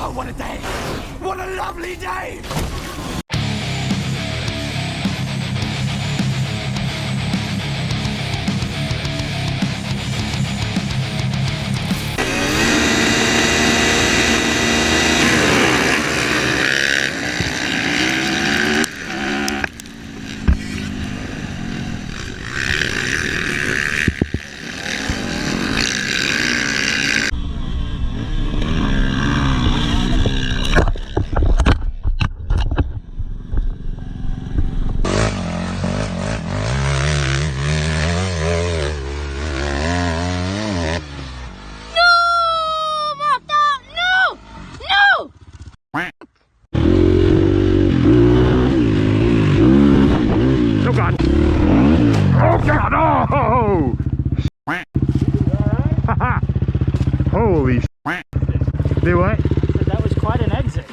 Oh, what a day! What a lovely day! Holy shit. Do what? That was quite an exit.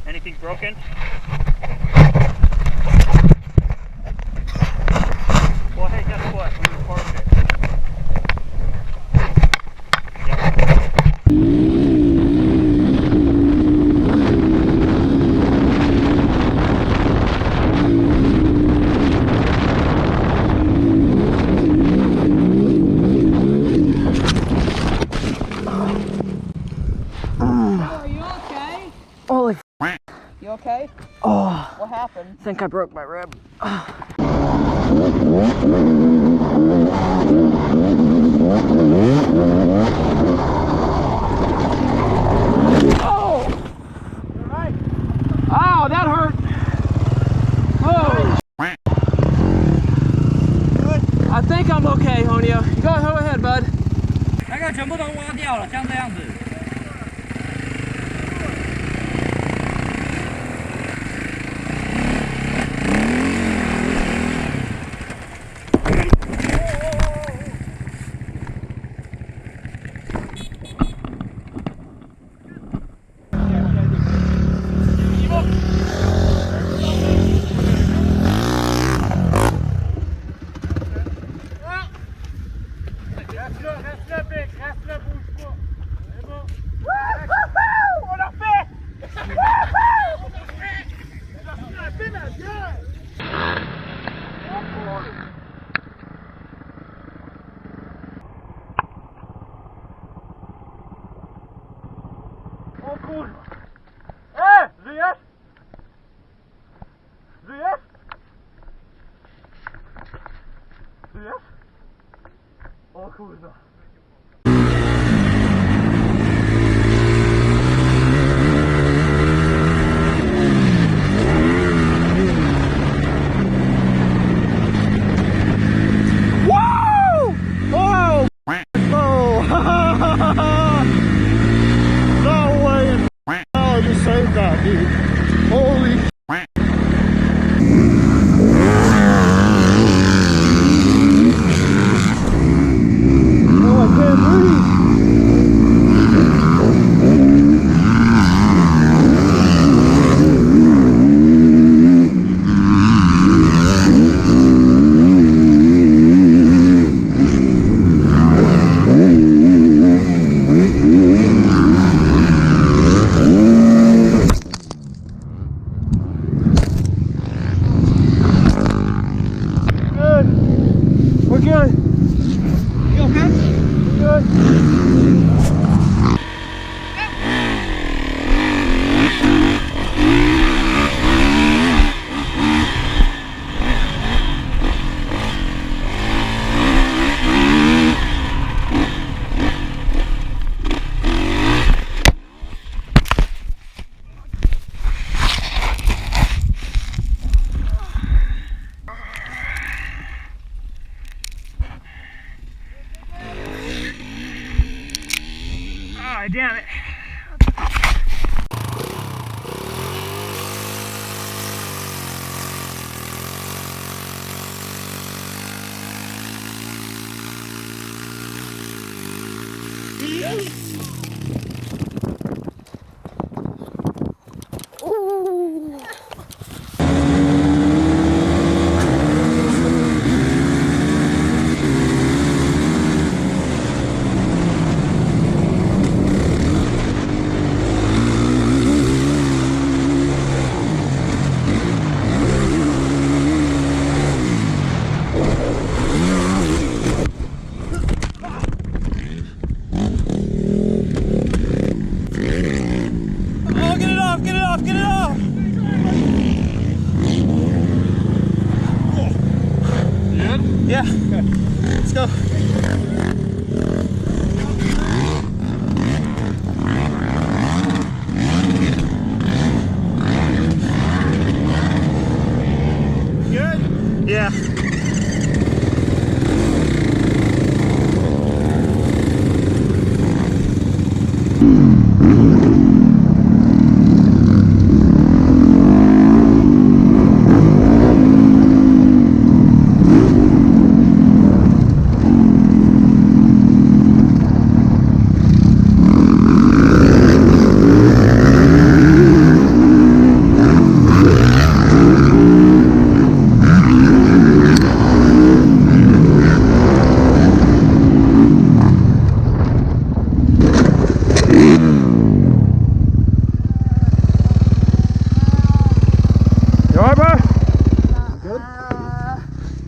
Anything broken? Well, hey, guess what? We recorded it. You okay? Oh, What happened? I think I broke my rib. Oh! You alright? Ow, that hurt! Oh! Good. I think I'm okay, Honio. Go ahead, bud. 那个全部都挖掉了，像这样子。 O kurwa. Whoa! Oh! Oh! No way! Oh, you saved that, dude. We're good. You okay? We're good. Damn it. Yeah. Let's go. Good? Yeah.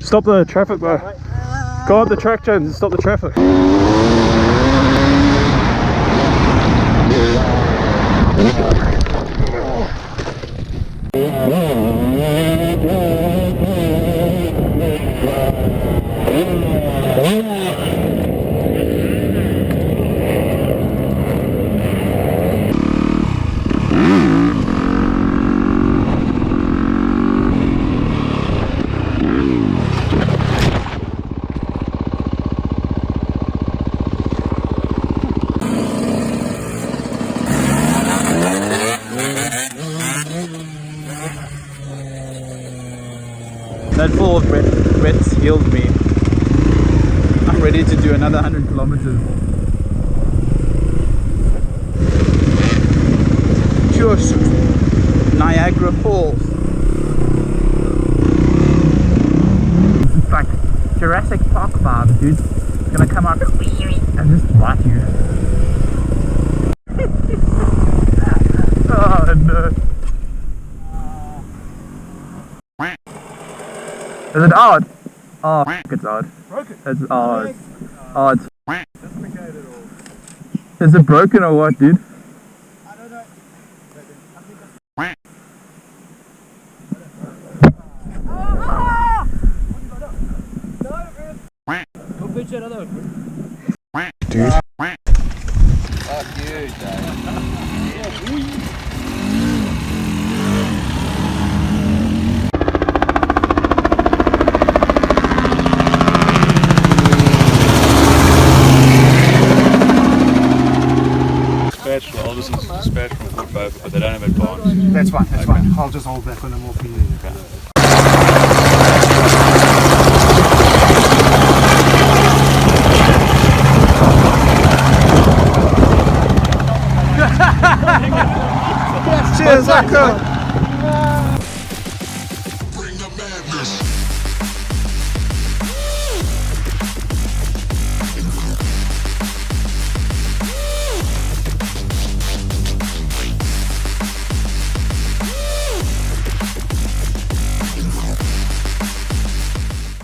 Stop the traffic, bro. Go up the track, James, and stop the traffic. That full of wets healed me. I'm ready to do another 100 kilometers. Just Niagara Falls. It's like Jurassic Park vibe, dude. It's gonna come out and just bite you. Oh no. Is it odd? Oh, it's odd. Broken. It's odd. Oh, it's dislocated or... Is it broken or what, dude? I don't know. Go pitch that other. Dude. Fuck you, Dave. Spatula, I'll just use spatula and wood paper, but they don't have advice. That's fine, that's fine. I'll just hold that when I'm walking in. Cheers, Lowka!